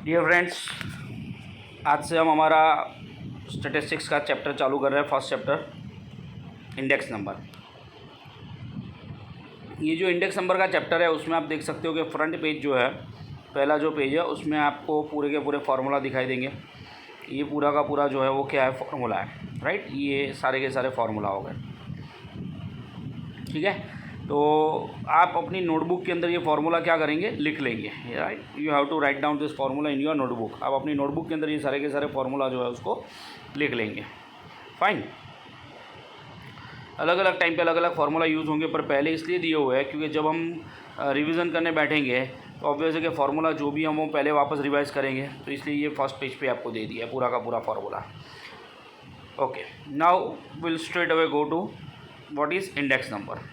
Dear friends, आज से हम हमारा स्टैटिस्टिक्स का चैप्टर चालू कर रहे हैं। First chapter index number. ये जो इंडेक्स नंबर का चैप्टर है उसमें आप देख सकते हो कि फ्रंट पेज जो है, पहला जो पेज है उसमें आपको पूरे के पूरे फार्मूला दिखाई देंगे। ये पूरा का पूरा जो है वो क्या है, फार्मूला है, राइट। ये सारे के सारे फार्मूला हो गए, ठीक है। तो आप अपनी नोटबुक के अंदर ये फार्मूला क्या करेंगे, लिख लेंगे, right. You have to write down this formula in your notebook. आप अपनी नोटबुक के अंदर ये सारे के सारे फार्मूला जो है उसको लिख लेंगे। फाइन। अलग अलग टाइम पे अलग अलग फार्मूला यूज़ होंगे, पर पहले इसलिए दिए हुए हैं क्योंकि जब हम रिवीजन करने बैठेंगे तो ऑब्वियस है कि फार्मूला जो भी हम वो पहले वापस रिवाइज करेंगे, तो इसलिए ये फर्स्ट पेज पे आपको दे दिया है पूरा का पूरा formula. Okay, now will straight away go to what is index number.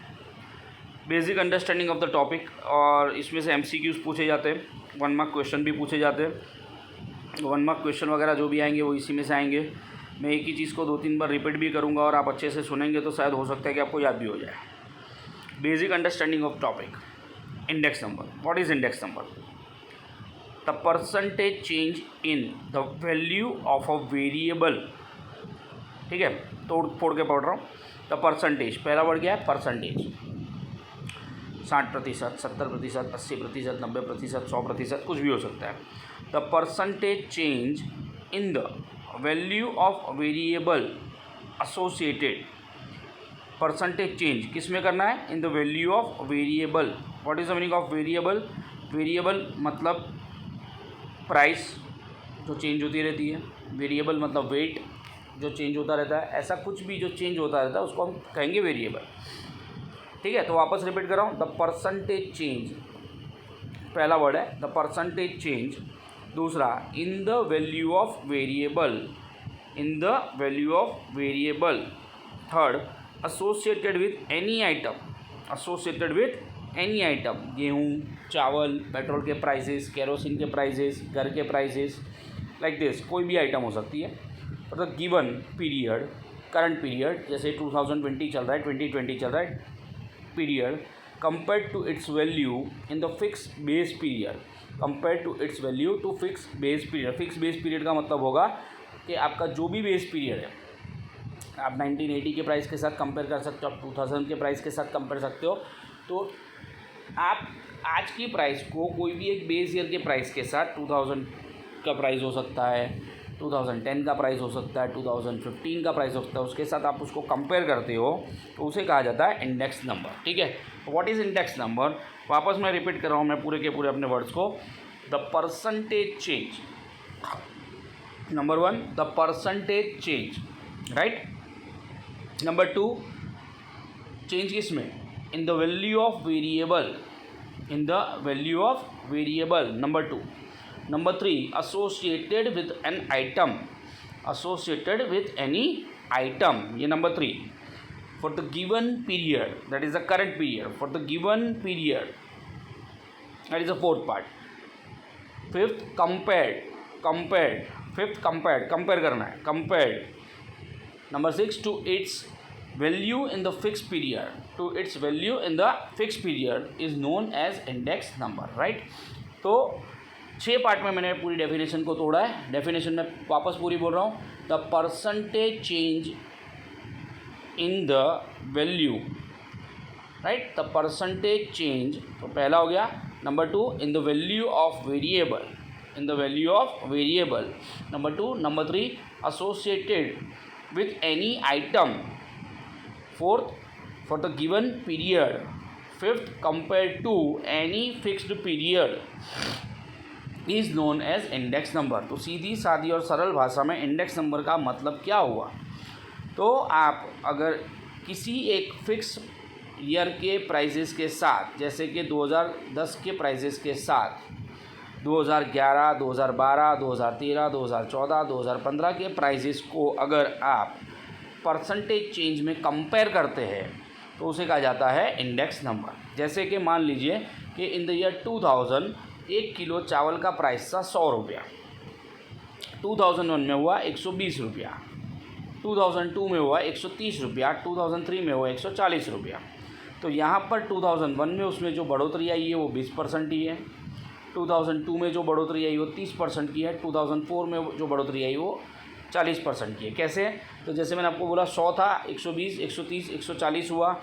Basic understanding of the topic, और इसमें से MCQs पूछे जाते हैं, 1 मार्क क्वेश्चन भी पूछे जाते हैं। 1 मार्क क्वेश्चन वगैरह जो भी आएंगे वो इसी में से आएंगे। मैं एक ही चीज़ को 2-3 बार रिपीट भी करूँगा और आप अच्छे से सुनेंगे तो शायद हो सकता है कि आपको याद भी हो जाए। Basic understanding of topic index number. What is index number? The percentage change in the value of a variable. ठीक है, तोड़ फोड़ के पढ़ रहा हूँ। द परसेंटेज, पहला वर्ड क्या है, परसेंटेज। 60%, 70%, 80%, 90%, 100%, कुछ भी हो सकता है। The percentage change in the value of variable associated. Percentage change किस में करना है, इन the value of variable. What is the meaning of variable? Variable मतलब प्राइस जो चेंज होती रहती है, वेरिएबल मतलब वेट जो चेंज होता रहता है। ऐसा कुछ भी जो चेंज होता रहता है उसको हम कहेंगे वेरिएबल, ठीक है। तो वापस रिपीट कर रहा हूँ, द परसेंटेज चेंज पहला वर्ड है, द परसेंटेज चेंज। दूसरा, इन the value of variable, in the value of variable. Third, associated with any item, associated with any item. गेहूँ, चावल, पेट्रोल के प्राइसेस, केरोसिन के प्राइसेस, घर के प्राइसेस, लाइक दिस, कोई भी आइटम हो सकती है। मतलब गिवन पीरियड, करंट पीरियड, जैसे 2020 चल रहा है, 2020 चल रहा है, period compared to its value in the fixed base period, compared to its value to fixed base period। fixed base period का मतलब होगा कि आपका जो भी बेस पीरियड है, आप 1980 के प्राइस के साथ कंपेयर कर सकते हो, आप 2000 के प्राइस के साथ कंपेयर सकते हो। तो आप आज की प्राइस को कोई भी एक बेस ईयर के प्राइस के साथ, 2000 का प्राइस हो सकता है, 2010 का प्राइस हो सकता है, 2015 का प्राइस हो सकता है, उसके साथ आप उसको कंपेयर करते हो तो उसे कहा जाता है इंडेक्स नंबर, ठीक है। What is index number? वापस मैं रिपीट कर रहा हूँ मैं पूरे के पूरे अपने वर्ड्स को। The percentage change, number 1 the percentage change, right. Number 2, change किस में, इन the value of variable, in the value of variable, number 2। Number 3, associated with an item, associated with any item, ये number 3। For the given period, that is the current period, for the given period, that is the fourth part। Fifth, compared, compared, fifth compared, compare करना है, compared। Number 6, to its value in the fixed period, to its value in the fixed period is known as index number, right। तो 6 part में मैंने पूरी definition को तोड़ा है। Definition में वापस पूरी बोल रहा हूँ, the percentage change in the value, right, the percentage change, तो पहला हो गया। Number 2, in the value of variable, in the value of variable, number 2। Number 3, associated with any item. Fourth, for the given period. Fifth, compare to any fixed period is known as index number. तो सीधी सादी और सरल भाषा में index number का मतलब क्या हुआ? तो आप अगर किसी एक फिक्स ईयर के प्राइजेस के साथ, जैसे कि 2010 के प्राइजेस के साथ 2011, 2012, 2013, 2014, 2015 के प्राइजेस को अगर आप परसेंटेज चेंज में कंपेयर करते हैं तो उसे कहा जाता है इंडेक्स नंबर। जैसे कि मान लीजिए कि इन द ईयर 2000 1 किलो चावल का प्राइस था 100 रुपया, 2001 में हुआ 120 रुपया, 2002 में हुआ 130 रुपया, 2003 में हुआ 140 रुपया। तो यहाँ पर 2001 में उसमें जो बढ़ोतरी आई है वो 20% ही है, 2002 में जो बढ़ोतरी आई वो 30% की है, 2004 में जो बढ़ोतरी आई वो 40% की है। कैसे? तो जैसे मैंने आपको बोला 100 था, 120, 130, 140 हुआ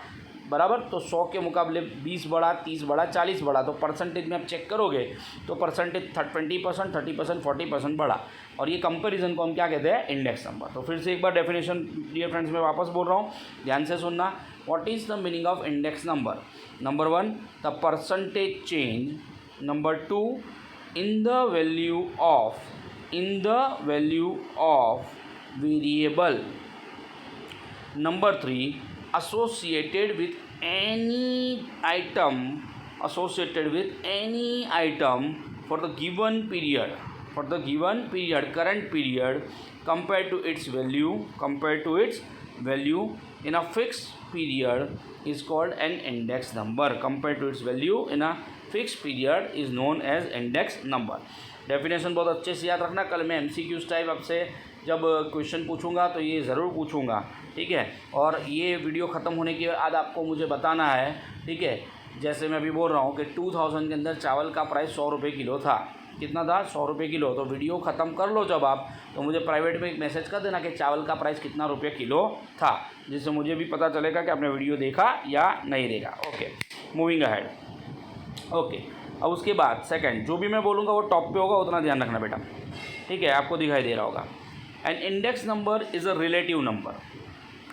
बराबर, तो 100 के मुकाबले 20 बढ़ा, 30 बढ़ा, 40 बढ़ा, तो परसेंटेज में आप चेक करोगे तो परसेंटेज 20%, 30%, 40% बढ़ा। और ये कंपैरिजन को हम क्या कहते हैं? Index number. तो फिर से एक बार डेफिनेशन डियर फ्रेंड्स मैं वापस बोल रहा हूँ, ध्यान से सुनना। What is the meaning of index number? Number 1 the percentage change, number 2 in the value of variable, number 3 associated with any item for the given period, current period, compared to its value in a fixed period is called an index number. Compared to its value in a fixed period is known as index number. Definition बहुत अच्छे से याद रखना। कल मैं MCQ type आपसे जब question पूछूंगा तो ये ज़रूर पूछूंगा, ठीक है। और ये वीडियो ख़त्म होने के बाद आपको मुझे बताना है, ठीक है। जैसे मैं अभी बोल रहा हूँ कि 2000 के अंदर चावल का प्राइस 100 रुपये किलो था। कितना था? 100 रुपये किलो। तो वीडियो ख़त्म कर लो जब आप, तो मुझे प्राइवेट में एक मैसेज कर देना कि चावल का प्राइस कितना रुपये किलो था, जिससे मुझे भी पता चलेगा कि आपने वीडियो देखा या नहीं देखा। Okay, moving ahead. ओके, अब उसके बाद सेकंड जो भी मैं बोलूँगा वो टॉप पे होगा, उतना ध्यान रखना बेटा, ठीक है। आपको दिखाई दे रहा होगा। An index number is a relative number.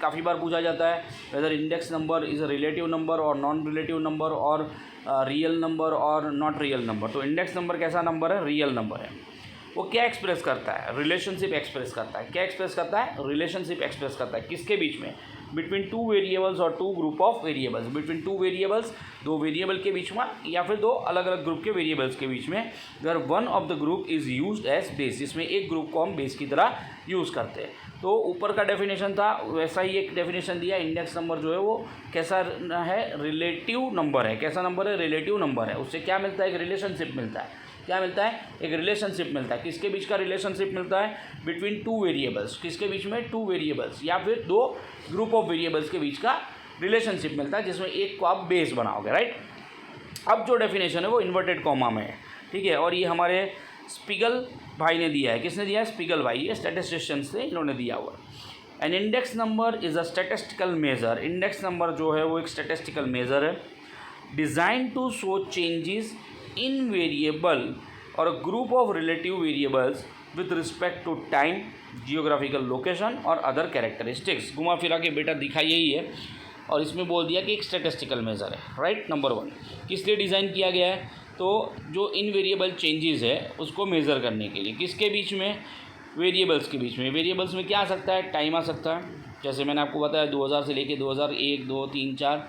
काफ़ी बार पूछा जाता है whether index number is a relative number और नॉन रिलेटिव नंबर और रियल नंबर और नॉट रियल नंबर। तो इंडेक्स नंबर कैसा नंबर है? रियल नंबर है। वो क्या एक्सप्रेस करता है? रिलेशनशिप एक्सप्रेस करता है। क्या एक्सप्रेस करता है? रिलेशनशिप एक्सप्रेस करता है। किसके बीच में? बिटवीन टू वेरिएबल्स और two group of variables. Between two variables, दो वेरिएबल के बीच में, या फिर दो अलग अलग ग्रुप के वेरिएबल्स के बीच में। अगर one of the group is used as base, जिसमें एक ग्रुप को हम बेस की तरह यूज़ करते हैं। तो ऊपर का डेफिनेशन था, वैसा ही एक डेफिनेशन दिया। इंडेक्स नंबर जो है वो कैसा है? रिलेटिव नंबर है। कैसा नंबर है? रिलेटिव नंबर है। उससे क्या मिलता है? एक रिलेशनशिप मिलता है। क्या मिलता है? एक रिलेशनशिप मिलता है। किसके बीच का रिलेशनशिप मिलता है? Between two variables. किसके बीच में? टू वेरिएबल्स या फिर दो ग्रुप ऑफ वेरिएबल्स के बीच का रिलेशनशिप मिलता है, जिसमें एक को आप बेस बनाओगे, राइट। अब जो डेफिनेशन है वो इन्वर्टेड कॉमा में है, ठीक है। और ये हमारे स्पिगल भाई ने दिया है। किसने दिया है? स्पिगल भाई। ये स्टैटिस्टिशियंस से इन्होंने दिया हुआ। An index number is a statistical measure. Index number जो है वो एक स्टैटिस्टिकल मेजर है, design to show changes in variable और a group of relative variables with respect to time, geographical location और अदर कैरेक्टरिस्टिक्स। घुमा फिरा के बेटा दिखा यही है, और इसमें बोल दिया कि एक स्टैटिस्टिकल मेजर है, राइट। नंबर 1 किस लिए डिज़ाइन किया गया है? तो जो इन वेरिएबल चेंजेस है उसको मेज़र करने के लिए। किसके बीच में? वेरिएबल्स के बीच में। वेरिएबल्स में क्या आ सकता है? टाइम आ सकता है। जैसे मैंने आपको बताया 2000 से लेके 2001, 2, 3, 4,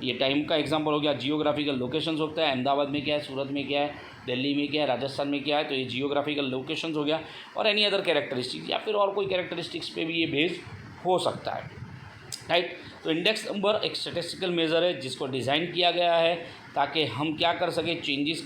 ये टाइम का एग्जांपल हो गया। जियोग्राफिकल लोकेशंस होता है, अहमदाबाद में क्या है, सूरत में क्या है, दिल्ली में क्या है, राजस्थान में क्या है, तो ये जियोग्राफिकल लोकेशंस हो गया। और एनी अदर कैरेक्टरिस्टिक्स या फिर और कोई कैरेक्टरिस्टिक्स पे भी ये बेस हो सकता है, राइट। तो इंडेक्स नंबर एक स्टैटिस्टिकल मेज़र है जिसको डिज़ाइन किया गया है ताकि हम क्या कर सकें? चेंजेस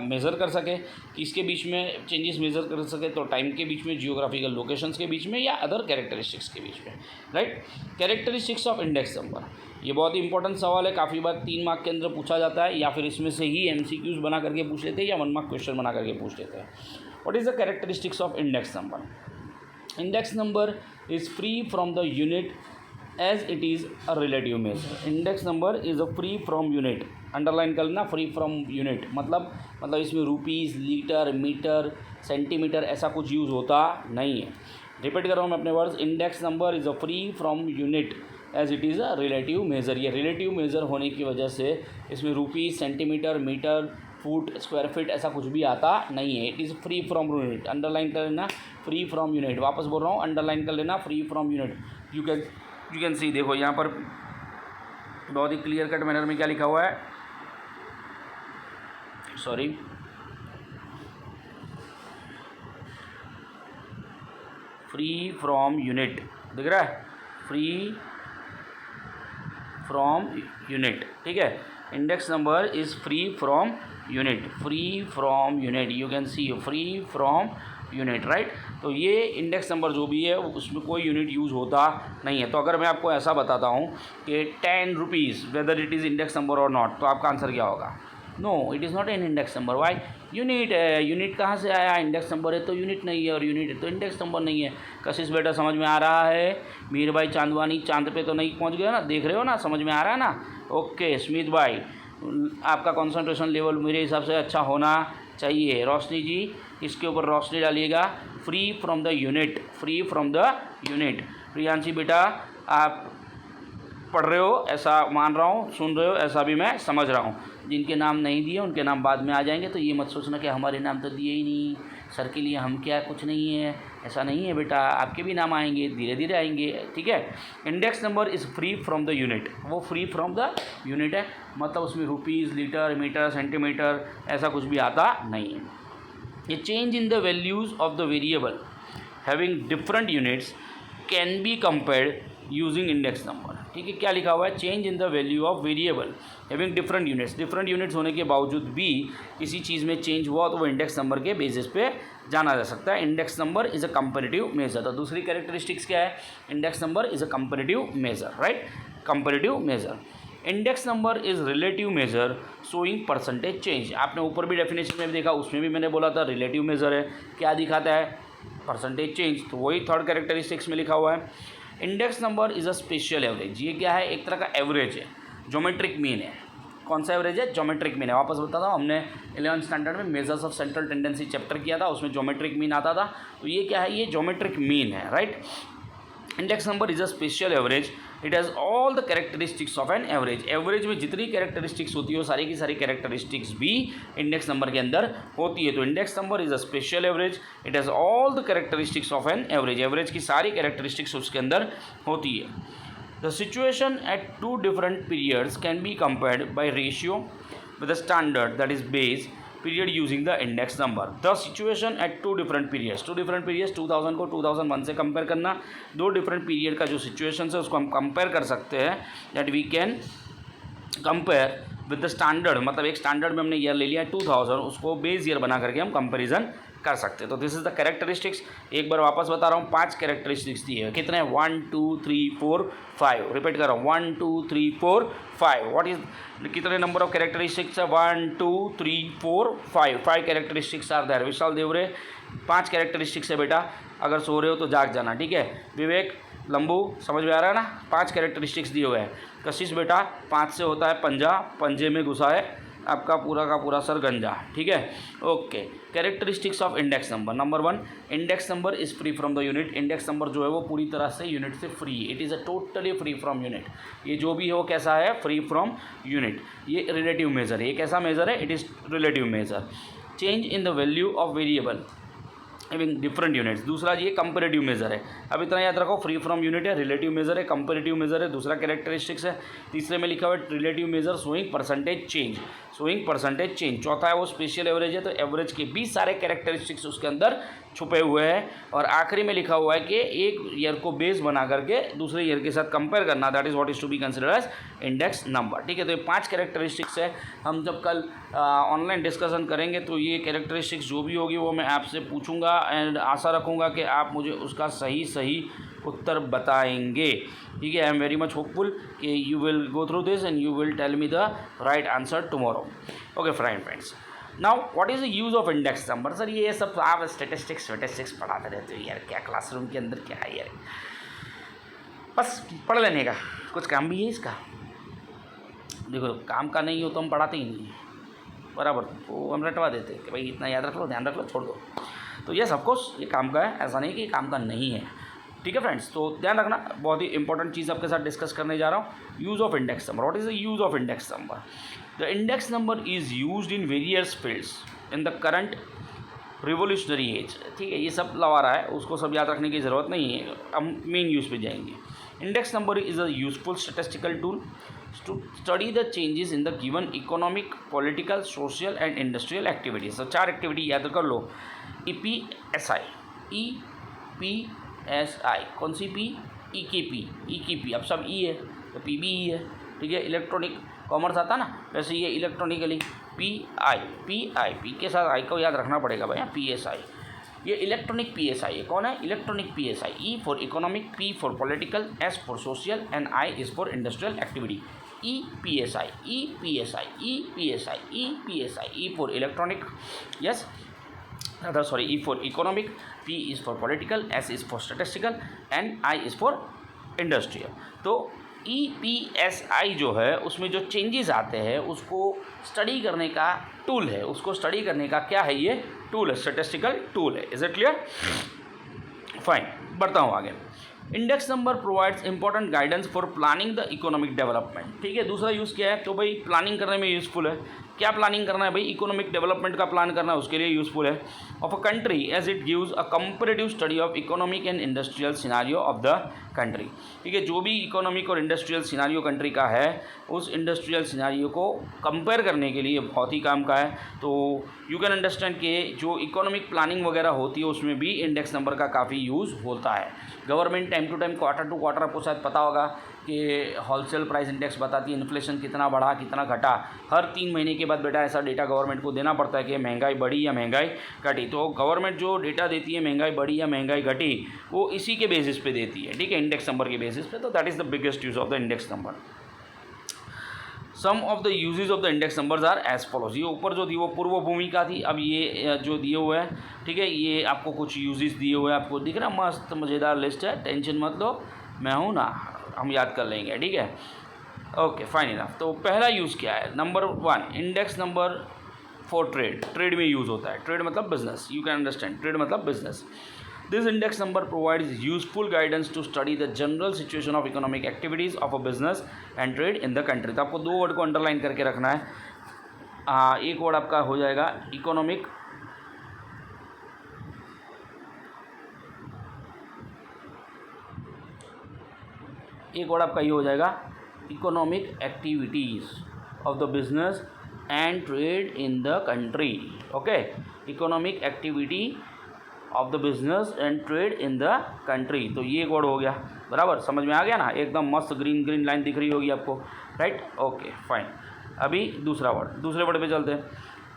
मेज़र कर सकें। किसके बीच में चेंजेस मेज़र कर सकें? तो टाइम के बीच में, जियोग्राफिकल लोकेशंस के बीच में या अदर कैरेक्टरिस्टिक्स के बीच में, right. Characteristics of index number, ये बहुत ही इंपॉर्टेंट सवाल है। काफ़ी बार 3 मार्क के अंदर पूछा जाता है, या फिर इसमें से ही MCQs बना करके पूछ लेते हैं या 1 मार्क क्वेश्चन बना करके पूछ लेते हैं। What is the characteristics of index number? Index number is free from the unit as it is a relative measure. Index number is a free from unit. Underline कर लेना, फ्री फ्रॉम यूनिट मतलब इसमें rupees, litre, metre, centimetre ऐसा कुछ use होता नहीं है। Repeat कर रहा हूँ मैं अपने words. Index number is a free from unit as it is a relative measure. ये रिलेटिव मेज़र होने की वजह से इसमें rupees, centimetre, metre, foot, square feet ऐसा कुछ भी आता नहीं है। It is free from unit. Underline कर लेना, फ्री फ्रॉम यूनिट। वापस बोल रहा हूँ, अंडरलाइन कर लेना, free from unit. You can see, देखो यहाँ पर बहुत ही क्लियर कट मैनर में क्या लिखा हुआ है, सॉरी, फ्री फ्रॉम यूनिट दिख रहा है, फ्री फ्रॉम यूनिट, ठीक है। Index number is free from unit, free from unit, you can see free from unit, right. तो ये इंडेक्स नंबर जो भी है उसमें कोई यूनिट यूज़ होता नहीं है। तो अगर मैं आपको ऐसा बताता हूँ कि 10 rupees whether it is index number और नॉट, तो आपका आंसर क्या होगा? No, it is not an index number. Why? Unit है। यूनिट कहाँ से आया? इंडेक्स नंबर है तो यूनिट नहीं है, और यूनिट है तो इंडेक्स नंबर नहीं है। कशिश बेटा समझ में आ रहा है? मीर भाई चांदवानी चांद पे तो नहीं पहुँच गया ना? देख रहे हो ना? समझ में आ रहा है ना? ओके स्मित भाई, आपका कंसंट्रेशन लेवल मेरे हिसाब से अच्छा होना चाहिए। रोशनी जी इसके ऊपर रोशनी डालिएगा। Free from the unit, free from the unit. Priyanshi बेटा आप पढ़ रहे हो ऐसा मान रहा हूँ, सुन रहे हो ऐसा भी मैं समझ रहा हूँ। जिनके नाम नहीं दिए उनके नाम बाद में आ जाएंगे, तो ये मत सोचना कि हमारे नाम तो दिए ही नहीं, सर के लिए हम क्या कुछ नहीं है। ऐसा नहीं है बेटा, आपके भी नाम आएंगे, धीरे धीरे आएंगे, ठीक है। Index number is free from the unit, वो फ्री फ्रॉम द यूनिट है, मतलब उसमें रुपीज़, लीटर, मीटर, सेंटीमीटर ऐसा कुछ भी आता नहीं है। ये change in the values of the variable having different units can be compared using index number. ठीक है, क्या लिखा हुआ है? Change in the value of variable having different units. Different units होने के बावजूद भी किसी चीज़ में चेंज हुआ तो वो इंडेक्स नंबर के बेसिस पे जाना जा सकता है। Index number is a comparative measure. तो दूसरी कैरेक्टरिस्टिक्स क्या है? Index number is a comparative measure, right? Comparative measure. Index number is relative measure showing percentage change. आपने ऊपर भी डेफिनेशन में भी देखा, उसमें भी मैंने बोला था रिलेटिव मेजर है। क्या दिखाता है? Percentage change. तो वही थर्ड कैरेक्टरिस्टिक्स में लिखा हुआ है। Index number is a special average. ये क्या है? एक तरह का एवरेज है, ज्योमेट्रिक मीन है। कौन सा एवरेज है? ज्योमेट्रिक मीन है। वापस बताता हूँ, हमने 11th स्टैंडर्ड में measures of central tendency chapter किया था, उसमें ज्योमेट्रिक मीन आता था। तो ये क्या है? ये ज्योमेट्रिक मीन है, right? Index number is a special average, it has all the characteristics of an average. Average में जितनी कैरेक्टरिस्टिक्स होती है वो सारी की सारी कैरेक्टरिस्टिक्स भी इंडेक्स नंबर के अंदर होती है। तो index number is a special average, it has all the characteristics of an average. Average की सारी कैरेक्टरिस्टिक्स उसके अंदर होती है। The situation at two different periods can be compared by ratio with a standard that is base period using the index number. The situation at two different periods 2000 को 2001 से compare करना। दो डिफरेंट पीरियड का जो situation है उसको हम compare कर सकते हैं, that we can compare with the standard. मतलब एक स्टैंडर्ड में हमने ईयर ले लिया 2000, उसको बेस ईयर बना करके हम कंपेरिजन कर सकते हैं। तो दिस इज द कैरेक्टरिस्टिक्स। एक बार वापस बता रहा हूँ, 5 कैरेक्टरिस्टिक्स दिए हैं। कितने? 1 2 3 4 5। रिपीट कर रहा हूँ, 1 2 3 4 5। व्हाट इज कितने नंबर ऑफ कैरेक्टरिस्टिक्स है? 1 2 3 4 5। 5 कैरेक्टरिस्टिक्स आर देयर। विशाल देवरे 5 कैरेक्टरिस्टिक्स है बेटा, अगर सो रहे हो तो जाग जाना, ठीक है। विवेक लंबू समझ में आ रहा है ना? 5 कैरेक्टरिस्टिक्स दिए हुए हैं। कशिश बेटा 5 से होता है पंजा, पंजे में घुसा है आपका पूरा का पूरा सर गंजा, ठीक है। Okay, characteristics of index number. Number 1, index number is free from the unit. Index number जो है वो पूरी तरह से यूनिट से free, it is a totally free from unit. ये जो भी है वो कैसा है? Free from unit. ये रिलेटिव मेजर है। ये कैसा मेजर है? It is relative major. Change in the value of variable having different units. दूसरा ये कंपेरेटिव मेजर है। अब इतना याद रखो, फ्री फ्रॉम यूनिट है, रिलेटिव मेजर है, कंपेरेटिव मेजर है, दूसरा कैरेक्टरिस्टिक्स है। तीसरे में लिखा हुआ है relative measure showing percentage change, showing percentage change. चौथा है वो स्पेशल एवरेज है, तो एवरेज के भी सारे कैरेक्टरिस्टिक्स उसके अंदर छुपे हुए हैं। और आखिरी में लिखा हुआ है कि एक ईयर को बेस बना करके दूसरे ईयर के साथ कंपेयर करना, that is what is to be considered as index number, ठीक है। तो ये 5 कैरेक्टरिस्टिक्स है। हम जब कल ऑनलाइन डिस्कशन करेंगे तो ये कैरेक्टरिस्टिक्स जो भी होगी वो मैं आपसे पूछूंगा, एंड आशा रखूँगा कि आप मुझे उसका सही उत्तर बताएंगे, ठीक है। I am very much hopeful कि you will go through this and you will tell me the right answer tomorrow. Okay friends, now what is the use of index number? Sir ये सब आप स्टेटिस्टिक्स पढ़ाते रहते हो यार, क्या classroom के अंदर क्या है यार, बस पढ़ लेने का कुछ काम भी है इसका। देखो काम का नहीं हो तो हम पढ़ाते ही नहीं बराबर, तो हम रटवा देते कि भाई इतना याद रख लो, ध्यान रख लो, छोड़ दो। तो यस ऑफकोर्स ये काम का है, ऐसा नहीं कि काम का नहीं है, ठीक है फ्रेंड्स। तो ध्यान रखना, बहुत ही इंपॉर्टेंट चीज़ आपके साथ डिस्कस करने जा रहा हूँ। Use of index number. What is the use of index number? The index number is used in various fields in the current revolutionary age, ठीक है। ये सब लवा रहा है, उसको सब याद रखने की ज़रूरत नहीं है, हम मेन यूज़ पे जाएंगे। Index number is a useful statistical tool to study the changes in the given economic, political, social and industrial activities. So 4 activity याद कर लो। EPSI, EPSI कौन सी P? EKP, अब सब E है तो P भी E है, ठीक है। इलेक्ट्रॉनिक कॉमर्स आता ना, वैसे ये इलेक्ट्रॉनिकली P के साथ I को याद रखना पड़ेगा भैया। PSI ये इलेक्ट्रॉनिक PSI है। कौन है? Electronic PSI। E for economic, P for political, S for social and I is for industrial activity. EPSI, EPSI, EPSI, EPSI, E for electronic, yes, sorry, E for economic, P is for political, S is for statistical, and I is for industrial. तो EPSI जो है उसमें जो changes आते हैं उसको study करने का टूल है, उसको स्टडी करने का क्या है, ये टूल है, स्टैटिस्टिकल टूल है. Is it clear? फाइन, बढ़ता हूँ आगे. Index number provides important guidance for planning the economic development. ठीक है, दूसरा यूज़ क्या है, तो भाई प्लानिंग करने में यूज़फुल है. क्या प्लानिंग करना है भाई, इकोनॉमिक डेवलपमेंट का प्लान करना है, उसके लिए यूज़फुल है. Of a country as it gives a comparative study of economic and industrial scenario of the country. ठीक है, जो भी इकोनॉमिक और इंडस्ट्रियल सिनारियो कंट्री का है उस इंडस्ट्रियल सिनारियो को कंपेयर करने के लिए बहुत ही काम का है. तो यू कैन अंडरस्टैंड कि जो इकोनॉमिक प्लानिंग वगैरह होती है उसमें भी इंडेक्स नंबर का काफ़ी यूज़ होता है. Government time to time, quarter to quarter, आपको शायद पता होगा कि होलसेल प्राइस इंडेक्स बताती है इन्फ्लेशन कितना बढ़ा कितना घटा. हर 3 महीने के बाद बेटा ऐसा डेटा गवर्नमेंट को देना पड़ता है कि महंगाई बढ़ी या महंगाई घटी. तो गवर्नमेंट जो डेटा देती है महंगाई बढ़ी या महंगाई घटी वो इसी के बेसिस पे देती है. ठीक है, इंडेक्स नंबर के बेसिस पे. तो that is the biggest use of the index number. Some of the usages of the index numbers are as follows. ये ऊपर जो थी वो पूर्व भूमिका थी, अब ये जो दिए हुए हैं, ठीक है, ये आपको कुछ यूजेस दिए हुए हैं, आपको दिख रहा है, मस्त मज़ेदार लिस्ट है, टेंशन मत लो, मैं हूँ ना, हम याद कर लेंगे. ठीक है, ओके, फाइन इनफ. तो पहला यूज़ क्या है, number 1, index number for trade. Trade में यूज़ होता है, ट्रेड मतलब business, you can understand, trade मतलब business. This index number provides useful guidance to study the general situation of economic activities of a business and trade in the country. तो आपको 2 word को underline करके रखना है. एक word आपका हो जाएगा इकोनॉमिक, एक वर्ड आपका ये हो जाएगा economic activities of the business and trade in the country. Okay, economic activity of the business and trade in the country. तो ये कोड हो गया, बराबर, समझ में आ गया ना, एकदम मस्त ग्रीन लाइन दिख रही होगी आपको, राइट. Okay, fine. अभी दूसरे वर्ड पे चलते हैं.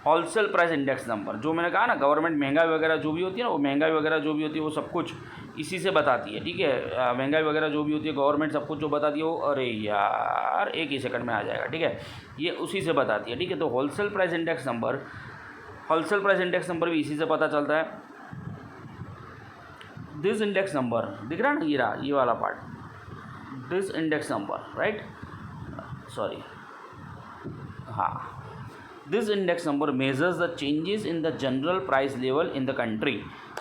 होलसेल प्राइस इंडेक्स नंबर, जो मैंने कहा ना, गवर्नमेंट महंगाई वगैरह जो भी होती है ना, वो महंगाई वगैरह जो भी होती है वो सब कुछ इसी से बताती है. ठीक है, महंगाई वगैरह जो भी होती है गवर्नमेंट सब कुछ जो बताती है वो, अरे यार एक ही सेकंड में आ जाएगा. ठीक है, ये उसी से बताती है. ठीक है, तो होलसेल प्राइस इंडेक्स नंबर भी इसी से पता चलता है. दिस इंडेक्स नंबर दिख रहा है ना, ये वाला part, this index number, right, sorry, हाँ, this index number measures the changes in the general price level in the country.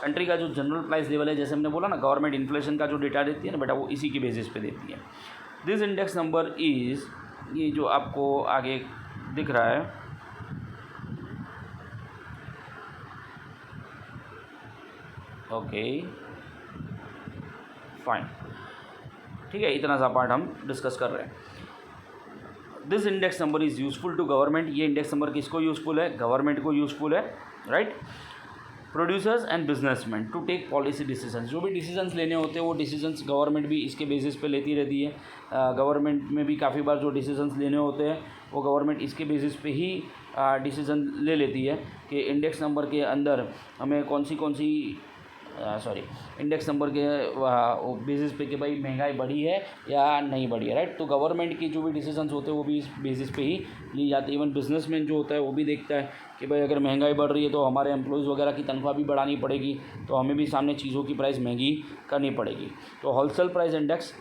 Country का जो जनरल प्राइस लेवल है, जैसे हमने बोला ना, गवर्नमेंट इन्फ्लेशन का जो डेटा देती है ना बेटा, वो इसी की बेसिस पे देती है. दिस इंडेक्स नंबर इज़, ये जो आपको आगे दिख रहा है, ओके, फाइन. ठीक है, इतना सा पार्ट हम डिस्कस कर रहे हैं. This index number is useful to government. ये इंडेक्स नंबर किसको यूज़फुल है, गवर्नमेंट को यूज़फुल है, right. Producers and businessman to take policy decisions. जो भी डिसीजंस लेने होते हैं वो डिसीजंस गवर्नमेंट भी इसके बेसिस पे लेती रहती है. गवर्नमेंट में भी काफ़ी बार जो डिसीजंस लेने होते हैं वो गवर्नमेंट इसके बेसिस पे ही डिसीजन ले लेती है कि इंडेक्स नंबर के अंदर हमें कौन सी इंडेक्स नंबर के बेसिस पे कि भाई महंगाई बढ़ी है या नहीं बढ़ी है, राइट. तो गवर्नमेंट की जो भी डिसीजंस होते हैं वो भी इस बेसिस पे ही ली जाती है. इवन बिजनेसमैन जो होता है वो भी देखता है कि भाई अगर महंगाई बढ़ रही है तो हमारे एम्प्लॉयज़ वगैरह की तनख्वाह भी बढ़ानी पड़ेगी, तो हमें भी सामने चीज़ों की प्राइस महंगी करनी पड़ेगी. तो होलसेल प्राइस इंडेक्स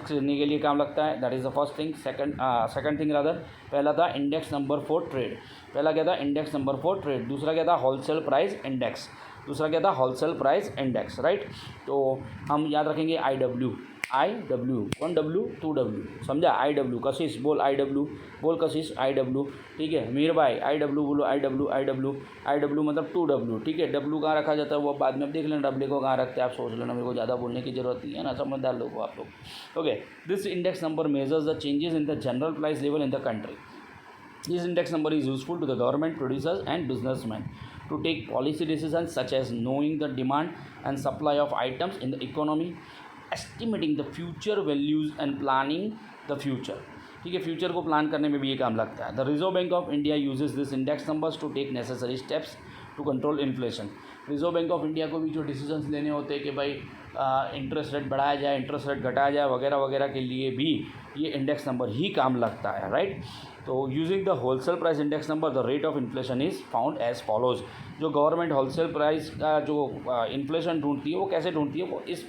करने के लिए काम लगता है. That is the first thing. Second thing rather, पहला था इंडेक्स नंबर फॉर ट्रेड. पहला क्या था, इंडेक्स नंबर फॉर ट्रेड. दूसरा क्या था, होलसेल प्राइस इंडेक्स. राइट. तो हम याद रखेंगे आई डब्ल्यू, कौन डब्ल्यू, टू डब्ल्यू, समझा. आई डब्ल्यू, कशिश बोल, आई डब्ल्यू बोल, कशिश आई डब्ल्यू. ठीक है, मीर भाई आई डब्ल्यू बोलो, आई डब्ल्यू मतलब टू डब्ल्यू. ठीक है, डब्ल्यू कहाँ रखा जाता है वो बाद में आप देख लेना, डब्ल्यू को कहाँ रखते हैं आप सोच लेना, मेरे को ज़्यादा बोलने की जरूरत नहीं है ना, समझदार लोग हो आप लोग. Okay, this index number measures the changes in the general price level in the country. This index number is useful to the government, producers and businessmen to take policy decisions such as knowing the demand and supply of items in the economy, estimating the future values and planning the future. ठीक है, future को plan करने में भी ये काम लगता है. The reserve bank of India uses this index numbers to take necessary steps to control inflation. Reserve bank of India को भी जो डिसीजंस लेने होते हैं कि भाई इंटरेस्ट रेट बढ़ाया जाए, इंटरेस्ट रेट घटाया जाए वगैरह वगैरह के लिए भी ये इंडेक्स नंबर ही काम लगता है, राइट। तो using the wholesale price index number the rate of inflation is found as follows. जो गवर्नमेंट होलसेल प्राइस का जो इन्फ्लेशन ढूंढती है वो कैसे ढूंढती है, वो इस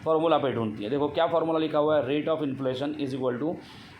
फार्मूला पे ढूंढती है। देखो क्या फार्मूला लिखा हुआ है, rate of inflation is equal to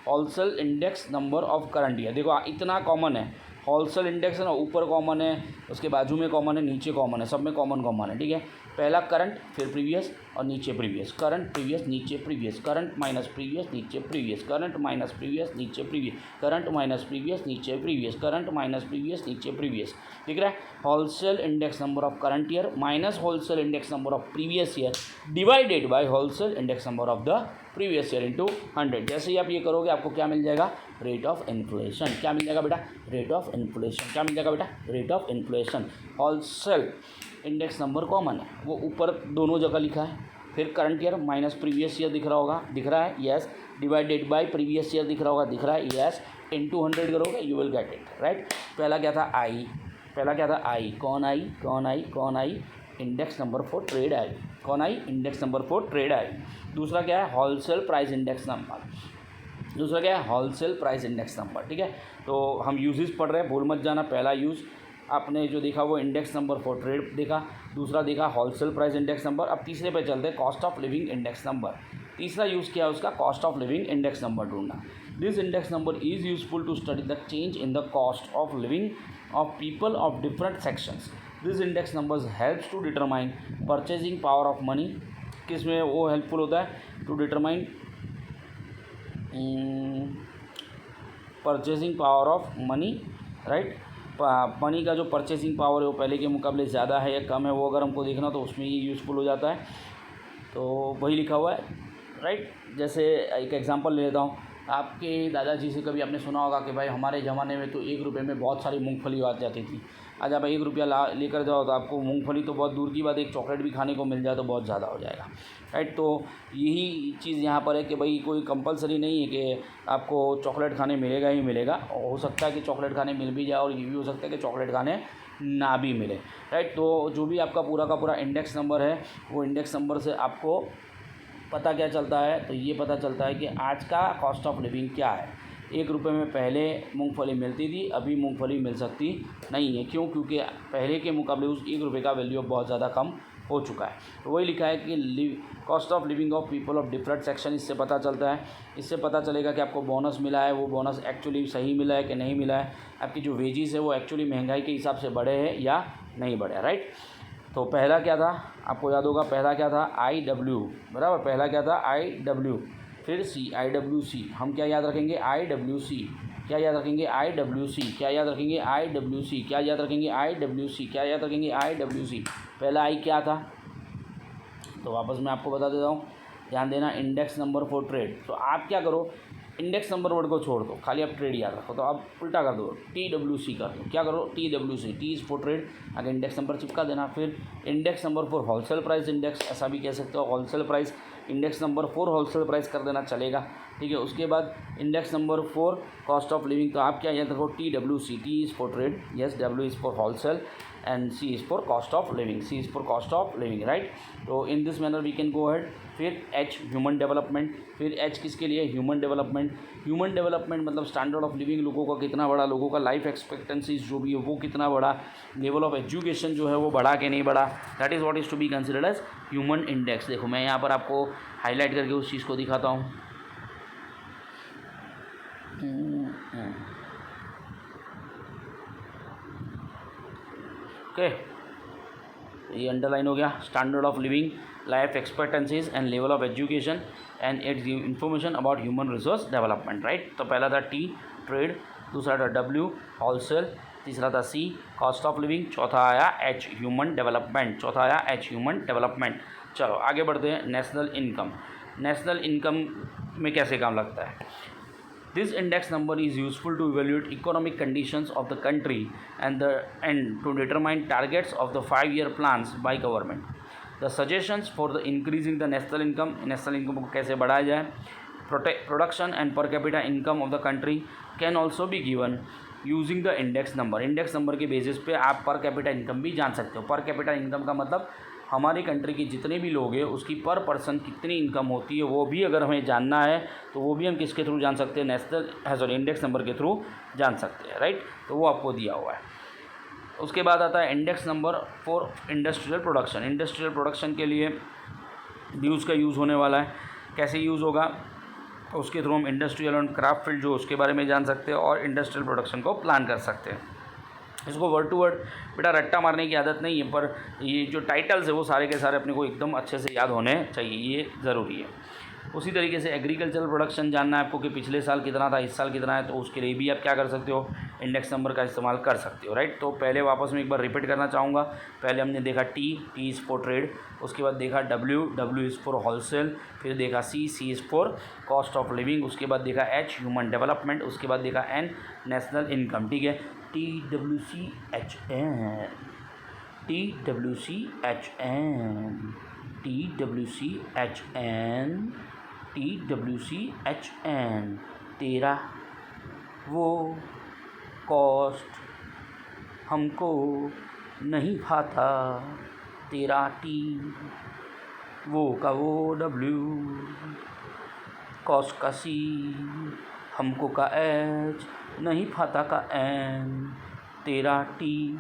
wholesale index number of current year. देखो इतना कॉमन है, होलसेल इंडेक्स है ना, ऊपर कॉमन है, उसके बाजू में कॉमन है, नीचे कॉमन है, सब में कॉमन है, ठीक है। पहला करंट, फिर प्रीवियस और नीचे प्रीवियस, करंट प्रीवियस नीचे प्रीवियस, करंट माइनस प्रीवियस नीचे प्रीवियस, करंट माइनस प्रीवियस नीचे प्रीवियस, करंट माइनस प्रीवियस नीचे प्रीवियस, करंट माइनस प्रीवियस नीचे प्रीवियस, दिख रहा है। Wholesale index number of current year minus wholesale index number of previous year divided by wholesale index number of the previous year into 100। जैसे ही आप ये करोगे आपको क्या मिल जाएगा, रेट ऑफ इन्फ्लेशन। क्या मिल जाएगा बेटा, रेट ऑफ इन्फ्लेशन। क्या मिल जाएगा बेटा, rate of inflation. Wholesale index number common है, वो ऊपर दोनों जगह लिखा है। फिर current year minus previous year दिख रहा होगा, दिख रहा है, yes. Divided by previous year दिख रहा होगा, दिख रहा है, यस। इंटू 100 करोगे, you will get it, right. पहला क्या था, आई। पहला क्या था, आई। कौन आई, कौन आई, कौन I, index number for trade I. कौन I, index number for trade I. दूसरा क्या है, होलसेल प्राइस इंडेक्स नंबर। दूसरा क्या है, होलसेल प्राइस इंडेक्स नंबर, ठीक है। तो हम यूजेस पढ़ रहे हैं, भूल मत जाना। पहला यूज़ आपने जो देखा वो इंडेक्स नंबर फॉर ट्रेड देखा, दूसरा देखा होलसेल प्राइस इंडेक्स नंबर। अब तीसरे पे चलते हैं, cost of living index number. तीसरा यूज़ किया उसका, cost of living index number ढूंढना। This index number is useful to study the change in the cost of living of people of different sections. This index numbers helps to determine purchasing power of money. किस में वो helpful होता है, to determine purchasing power of money, right. Money का जो purchasing power है वो पहले के मुकाबले ज़्यादा है या कम है, वो अगर हमको देखना तो उसमें ये यूज़फुल हो जाता है। तो वही लिखा हुआ है, राइट। जैसे एक एग्जांपल ले लेता हूँ, आपके दादाजी से कभी आपने सुना होगा कि भाई हमारे ज़माने में तो 1 रुपये में बहुत सारी मूंगफली आ जाती थी। आज आप 1 रुपया लेकर जाओ तो आपको मूंगफली तो बहुत दूर की बात, एक चॉकलेट भी खाने को मिल जाए तो बहुत ज़्यादा हो जाएगा, राइट। तो यही चीज़ यहाँ पर है कि भाई कोई कंपलसरी नहीं है कि आपको चॉकलेट खाने मिलेगा ही मिलेगा। हो सकता है कि चॉकलेट खाने मिल भी जाए और ये भी हो सकता है कि चॉकलेट खाने ना भी मिले, राइट। तो जो भी आपका पूरा का पूरा इंडेक्स नंबर है, वो इंडेक्स नंबर से आपको पता क्या चलता है, तो ये पता चलता है कि आज का कॉस्ट ऑफ लिविंग क्या है। 1 रुपये में पहले मूंगफली मिलती थी, अभी मूंगफली मिल सकती नहीं है। क्यों, क्योंकि पहले के मुकाबले उस 1 रुपये का वैल्यू बहुत ज़्यादा कम हो चुका है। तो वही लिखा है कि cost of living of people of different section, इससे पता चलता है। इससे पता चलेगा कि आपको बोनस मिला है, वो बोनस एक्चुअली सही मिला है कि नहीं मिला है, आपकी जो वेजेस है वो एक्चुअली महंगाई के हिसाब से बढ़े हैं या नहीं बढ़े, राइट। तो पहला क्या था, आपको याद होगा, पहला क्या था, IW, बराबर। पहला क्या था, IW, फिर CIWC। हम क्या याद रखेंगे, IWC। क्या याद रखेंगे, IWC। क्या याद रखेंगे, IWC। क्या याद रखेंगे, IWC। क्या याद रखेंगे, IWC। पहला आई क्या था, तो वापस मैं आपको बता देता हूँ, ध्यान देना, इंडेक्स नंबर फॉर ट्रेड। तो आप क्या करो, इंडेक्स नंबर वर्ड को छोड़ दो, खाली आप ट्रेड याद रखो। तो आप उल्टा कर दो, TWC कर दो। क्या करो, TWC, T is for trade, आगे इंडेक्स नंबर चिपका देना। फिर index number for wholesale price index, ऐसा भी कह सकते हो, wholesale price index number for wholesale price कर देना, चलेगा, ठीक है। उसके बाद index number for cost of living, तो आप क्या याद रखो, TWC, T is for trade, yes, W is for wholesale and C is for cost of living, C is for cost of living, right। तो in this manner we can go ahead। फिर H human development, फिर H किसके लिए, human development. Human development मतलब standard of living, लोगों का कितना बड़ा, लोगों का लाइफ एक्सपेक्टेंसीज जो भी है वो कितना बड़ा, लेवल ऑफ एजुकेशन जो है वो बढ़ा कि नहीं बढ़ा, that is what is to be considered as human index. देखो मैं यहाँ पर आपको हाईलाइट करके उस चीज़ को दिखाता हूँ। ओके, ये अंडरलाइन हो गया, standard of living, life expectancies and level of education and its give information about human resource development, right. तो पहला था T ट्रेड, दूसरा था W होलसेल, तीसरा था C कॉस्ट ऑफ लिविंग, चौथा आया H ह्यूमन डेवलपमेंट, चौथा आया H ह्यूमन डेवलपमेंट। चलो आगे बढ़ते हैं, नेशनल इनकम। नेशनल इनकम में कैसे काम लगता है, this index number is useful to evaluate economic conditions of the country and to determine targets of the 5-year plans by government. The suggestions for the increasing the national income को कैसे बढ़ाया जाए, production and per capita income of the country can also be given using the index number। Index number के basis पे आप per capita income भी जान सकते हो। पर कैपिटा इनकम का मतलब हमारी कंट्री के जितने भी लोग हैं उसकी पर पर्सन कितनी इनकम होती है वो भी अगर हमें जानना है तो वो भी हम किसके थ्रू जान सकते हैं, नेशनल इंडेक्स नंबर के थ्रू जान सकते हैं, राइट। तो वो आपको दिया हुआ है। उसके बाद आता है index number for industrial production. Industrial production के लिए भी उसका यूज़ होने वाला है। कैसे यूज़ होगा, उसके थ्रू हम इंडस्ट्रियल एंड क्राफ्ट फील्ड जो उसके बारे में जान सकते हैं और इंडस्ट्रियल प्रोडक्शन को प्लान कर सकते हैं। इसको वर्ड टू वर्ड बेटा रट्टा मारने की आदत नहीं है, पर ये जो टाइटल्स है वो सारे के सारे अपने को एकदम अच्छे से याद होने चाहिए, ये ज़रूरी है। उसी तरीके से एग्रीकल्चरल प्रोडक्शन जानना है आपको कि पिछले साल कितना था, इस साल कितना है, तो उसके लिए भी आप क्या कर सकते हो, इंडेक्स नंबर का इस्तेमाल कर सकते हो, राइट। तो पहले वापस में एक बार रिपीट करना चाहूँगा। पहले हमने देखा टी इज़ फॉर ट्रेड, उसके बाद देखा डब्ल्यू इज़ फॉर होलसेल, फिर देखा C is for cost of living, उसके बाद देखा एच ह्यूमन डेवलपमेंट, उसके बाद देखा एन नेशनल इनकम, ठीक है। TWCHN तेरा वो कॉस्ट हमको नहीं भाता, तेरा टी वो का वो डब्ल्यू, कॉस्ट का सी, हमको का एच, नहीं भाता का एन, तेरा टी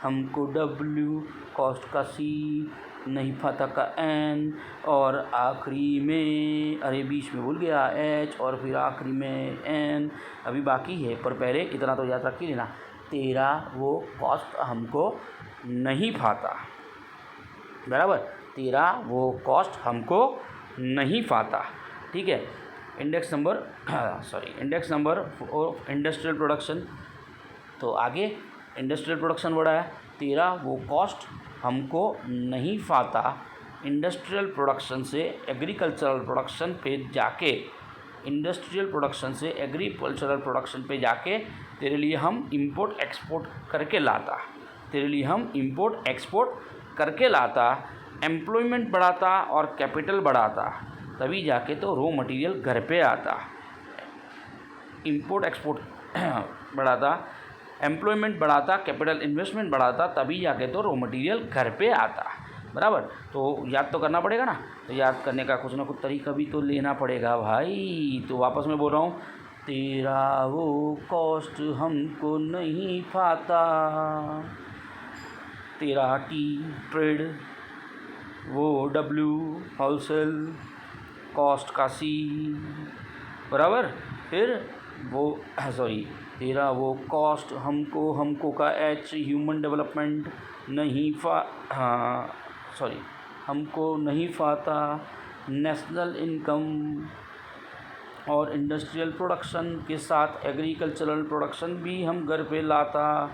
हमको डब्ल्यू, कॉस्ट का सी, नहीं भाता का एन, और आखिरी में, अरे बीच में भूल गया, एच, और फिर आखिरी में एन। अभी बाकी है, पर पहले इतना तो याद रख ही लेना, तेरा वो कॉस्ट हमको नहीं भाता, बराबर, तेरा वो कॉस्ट हमको नहीं भाता, ठीक है। Index number of industrial production, तो आगे इंडस्ट्रियल प्रोडक्शन बढ़ा है, तेरा वो कॉस्ट हमको नहीं फाता, इंडस्ट्रियल प्रोडक्शन से एग्रीकल्चरल प्रोडक्शन पे जाके, इंडस्ट्रियल प्रोडक्शन से एग्रीकल्चरल प्रोडक्शन पे जाके तेरे लिए हम इंपोर्ट एक्सपोर्ट करके लाता, तेरे लिए हम इंपोर्ट एक्सपोर्ट करके लाता, एम्प्लॉयमेंट बढ़ाता और कैपिटल बढ़ाता, तभी जाके तो रॉ मटेरियल घर पे आता। इंपोर्ट एक्सपोर्ट बढ़ाता, एम्प्लॉयमेंट बढ़ाता, कैपिटल इन्वेस्टमेंट बढ़ाता, तभी जाके तो रॉ मटेरियल घर पे आता, बराबर। तो याद तो करना पड़ेगा ना, तो याद करने का कुछ ना कुछ तरीका भी तो लेना पड़ेगा भाई। तो वापस मैं बोल रहा हूँ, तेरा वो कॉस्ट हमको नहीं भाता, तेरा टी ट्रेड, वो डब्ल्यू होलसेल, कॉस्ट का सी, बराबर, फिर वो तेरा वो कॉस्ट हमको का एच, ह्यूमन डेवलपमेंट नहीं हमको नहीं फाता, नेशनल इनकम, और इंडस्ट्रियल प्रोडक्शन के साथ एग्रीकल्चरल प्रोडक्शन भी हम घर पे लाता।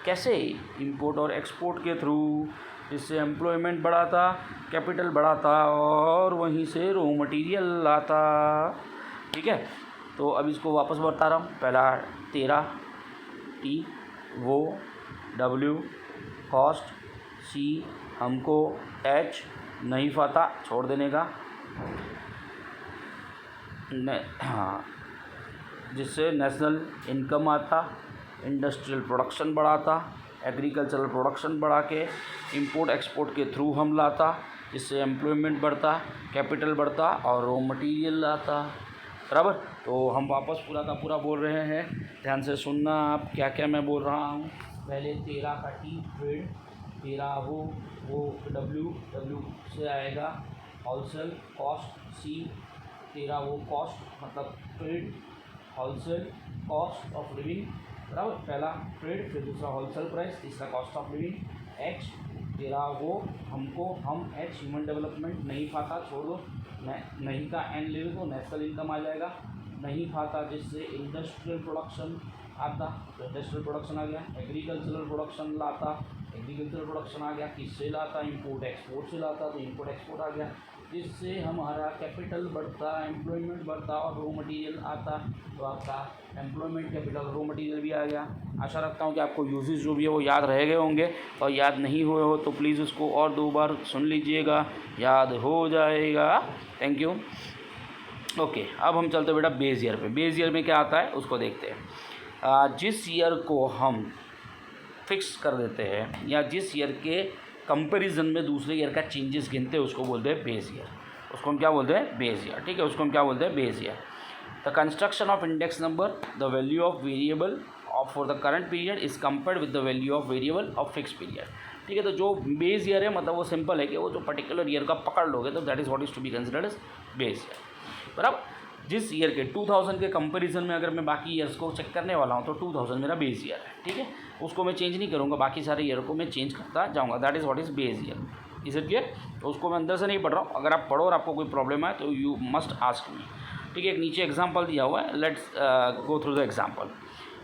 कैसे? इंपोर्ट और एक्सपोर्ट के थ्रू, जिससे एम्प्लॉयमेंट बढ़ाता, कैपिटल बढ़ाता और वहीं से रॉ मटेरियल लाता, ठीक है। तो अब इसको वापस बता रहा हूँ। पहला तेरा, टी वो, डब्ल्यू कॉस्ट, सी हमको, एच नहीं फाता छोड़ देने का, हाँ, जिससे नेशनल इनकम आता, इंडस्ट्रियल प्रोडक्शन बढ़ाता, एग्रीकल्चरल प्रोडक्शन बढ़ा के इंपोर्ट एक्सपोर्ट के थ्रू हम लाता, जिससे एम्प्लॉयमेंट बढ़ता, कैपिटल बढ़ता और रॉ मटेरियल लाता, बराबर। तो हम वापस पूरा का पूरा बोल रहे हैं, ध्यान से सुनना आप क्या क्या मैं बोल रहा हूँ। पहले तेरा का टी ट्रेड, तेरा वो डब्ल्यू से आएगा होलसेल, कॉस्ट सी, तेरा वो कॉस्ट मतलब trade, wholesale, cost of living, बराबर। पहला ट्रेड, फिर दूसरा होलसेल प्राइस, तीसरा कॉस्ट ऑफ लिविंग, एच तेरा वो हमको, हम एच ह्यूमन डेवलपमेंट नहीं खाता छोड़ दो, नहीं का एन ले दो, नेशनल इनकम आ जाएगा, नहीं खाता, जिससे इंडस्ट्रियल प्रोडक्शन आता, तो इंडस्ट्रियल प्रोडक्शन आ गया, एग्रीकल्चरल प्रोडक्शन लाता, एग्रीकल्चरल प्रोडक्शन आ गया, किससे लाता, इंपोर्ट एक्सपोर्ट से लाता, तो इंपोर्ट एक्सपोर्ट आ गया, जिससे हमारा कैपिटल बढ़ता, एम्प्लॉयमेंट बढ़ता और रॉ मटेरियल आता, तो आपका एम्प्लॉयमेंट, कैपिटल, रॉ मटेरियल भी आ गया। आशा रखता हूँ कि आपको यूजेस जो भी है वो याद रह गए होंगे, और याद नहीं हुए हो तो प्लीज़ उसको और 2 बार सुन लीजिएगा, याद हो जाएगा। Thank you. ओके, अब हम चलते बेटा बेस ईयर पे। बेस ईयर में क्या आता है उसको देखते हैं। जिस ईयर को हम फिक्स कर देते हैं, या जिस ईयर के कंपैरिजन में दूसरे ईयर का चेंजेस गिनते हैं उसको बोलते हैं बेस ईयर, उसको हम क्या बोलते हैं बेस ईयर, ठीक है, उसको हम क्या बोलते हैं base year. The construction of index number, the value of variable for the current period is compared with the value of variable of fix period, ठीक है। तो जो बेस ईयर है मतलब वो सिंपल है कि वो जो पर्टिकुलर ईयर का पकड़ लोगे तो that is what is to be considered as base year. बराबर, जिस ईयर के 2000 के कंपैरिजन में अगर मैं बाकी ईयर्स को चेक करने वाला हूँ तो 2000 मेरा बेस ईयर है, ठीक है, उसको मैं चेंज नहीं करूँगा, बाकी सारे ईयर को मैं चेंज करता जाऊँगा, that is what is base year. Is it clear? तो उसको मैं अंदर से नहीं पढ़ रहा हूँ, अगर आप पढ़ो और आपको कोई प्रॉब्लम है तो यू मस्ट आस्क मी, ठीक है। एक नीचे एग्जाम्पल दिया हुआ है, let's go through the example.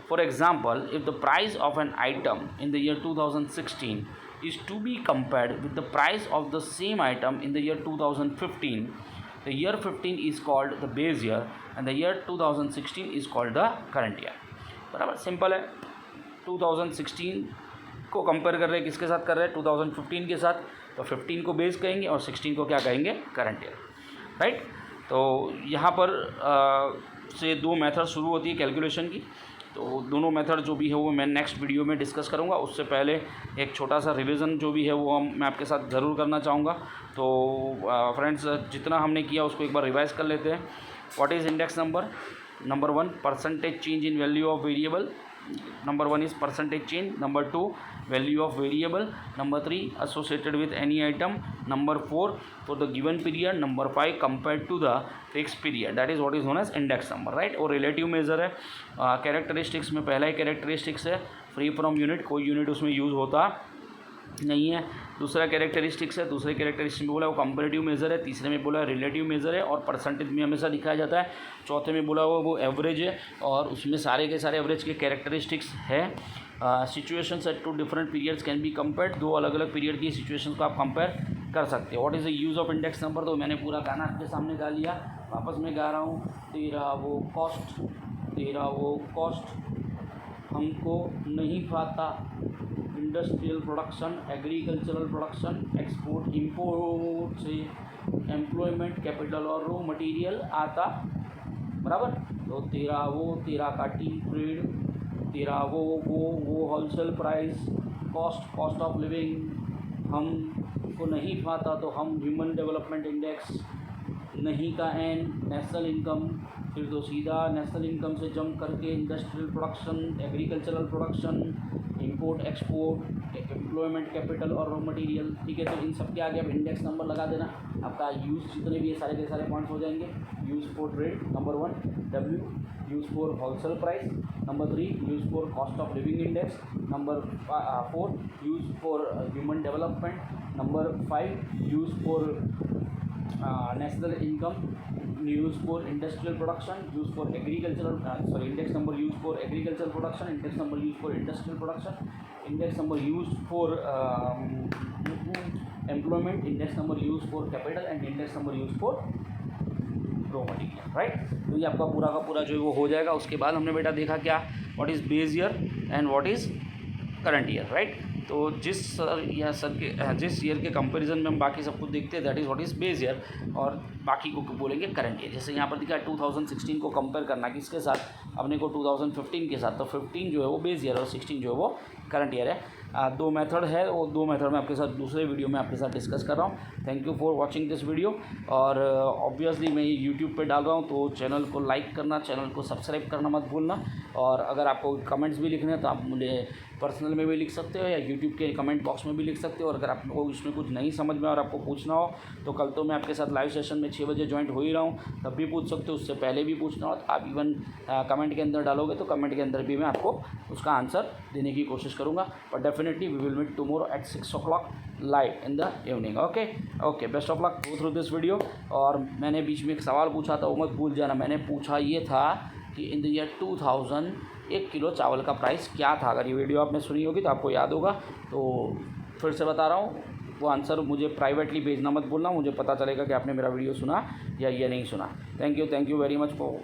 For example, if the price of an item in the year 2016 is to be compared with the price of the same item in the year 2015, the year 15 is called the base year and the year 2016 is called the current year। बराबर, simple है। 2016 को compare कर रहे हैं, किसके साथ कर रहे हैं? 2015 के साथ, तो 15 को बेस कहेंगे और 16 को क्या कहेंगे? Current year, right. तो यहाँ पर से दो मेथड शुरू होती है कैलकुलेशन की, तो दोनों मेथड जो भी है वो मैं नेक्स्ट वीडियो में डिस्कस करूँगा। उससे पहले एक छोटा सा रिवीजन जो भी है वो मैं आपके साथ ज़रूर करना चाहूँगा। तो फ्रेंड्स, जितना हमने किया उसको एक बार रिवाइज कर लेते हैं। What is index number? Number 1, percentage change in value of variable. Number 1 is percentage change. Number 2, value of variable. Number 3, associated with any item. Number 4, for the given period. Number 5, compared to the fixed period. That is what is known as index number, right? और relative measure है। characteristics में पहला ही characteristics है free from unit, कोई unit उसमें use होता नहीं है। दूसरा कैरेक्टरिस्टिक्स है, दूसरे कैरेक्टरिस्टिक में बोला वो कंपैरेटिव मेजर है, तीसरे में बोला रिलेटिव मेजर है और परसेंटेज में हमेशा दिखाया जाता है, चौथे में बोला वो एवरेज है और उसमें सारे के सारे एवरेज के कैरेक्टरिस्टिक्स है। Situations at two different periods can be compared, दो अलग अलग पीरियड की सिचुएशंस को आप कंपेयर कर सकते हो। What is the use of index number? तो मैंने पूरा गाना आपके सामने गा लिया, वापस मैं गा रहा हूँ। तेरा वो कॉस्ट हमको नहीं पाता, industrial production, agricultural production, export import से एम्प्लॉयमेंट, कैपिटल और रॉ मटेरियल आता। बराबर, तो तेरा का टी ट्रेड, तेरा वो wholesale price, cost of living हमको नहीं पाता तो हम ह्यूमन डेवलपमेंट इंडेक्स, नहीं का एन नेशनल इनकम, फिर तो सीधा नेशनल इनकम से जंप करके industrial production, agricultural production, import export, employment, capital और रॉ मटेरियल, ठीक है। तो इन सब के आगे आप इंडेक्स नंबर लगा देना, आपका यूज़ जितने भी ये सारे के सारे पॉइंट्स हो जाएंगे। Use for trade number 1, W, use for wholesale price number 3, use for cost of living index number 4, use for human development number 5, use for national income, use for industrial production, use for agricultural index number used for agricultural production, index number used for industrial production, index number used for employment, index number used for capital and index number used for raw material, right? तो ये आपका पूरा का पूरा जो वो हो जाएगा। उसके बाद हमने बेटा देखा क्या, what is base year and what is current year, right. तो जिस ईयर के कंपैरिजन में हम बाकी सब कुछ देखते हैं that is what is base year, और बाकी को बोलेंगे करंट ईयर। जैसे यहाँ पर दिखा 2016 को कंपेयर करना किसके साथ, अपने को 2015 के साथ, तो 15 जो है वो बेस ईयर और 16 जो है वो करंट ईयर है। दो मेथड है, वो दो मेथड मैं आपके साथ दूसरे वीडियो में आपके साथ डिस्कस कर रहा हूँ। Thank you for watching this video. और ऑब्वियसली मैं ये यूट्यूब पे डाल रहा हूँ तो चैनल को लाइक करना, चैनल को सब्सक्राइब करना मत भूलना। और अगर आपको कमेंट्स भी लिखने हैं तो आप मुझे पर्सनल में भी लिख सकते हो या यूट्यूब के कमेंट बॉक्स में भी लिख सकते हो। और अगर आपको इसमें कुछ नहीं समझ में और आपको पूछना हो तो कल तो मैं आपके साथ लाइव सेशन में 6 बजे ज्वाइंट हो ही रहा हूँ, तब भी पूछ सकते हो। उससे पहले भी पूछना हो तो आप इवन कमेंट के अंदर डालोगे तो कमेंट के अंदर भी मैं आपको उसका आंसर देने की कोशिश करूँगा। But definitely we will meet tomorrow at 6 o'clock live in the evening. Okay, best of luck, go through this video. और मैंने बीच में एक सवाल पूछा था, वो मत भूल जाना। मैंने पूछा ये था कि इन द ईयर 2000 1 किलो चावल का प्राइस क्या था। अगर ये वीडियो आपने सुनी होगी तो आपको याद होगा। तो फिर से बता रहा हूँ, वो आंसर मुझे प्राइवेटली भेजना मत भूलना, मुझे पता चलेगा कि आपने मेरा वीडियो सुना या ये नहीं सुना। Thank you very much for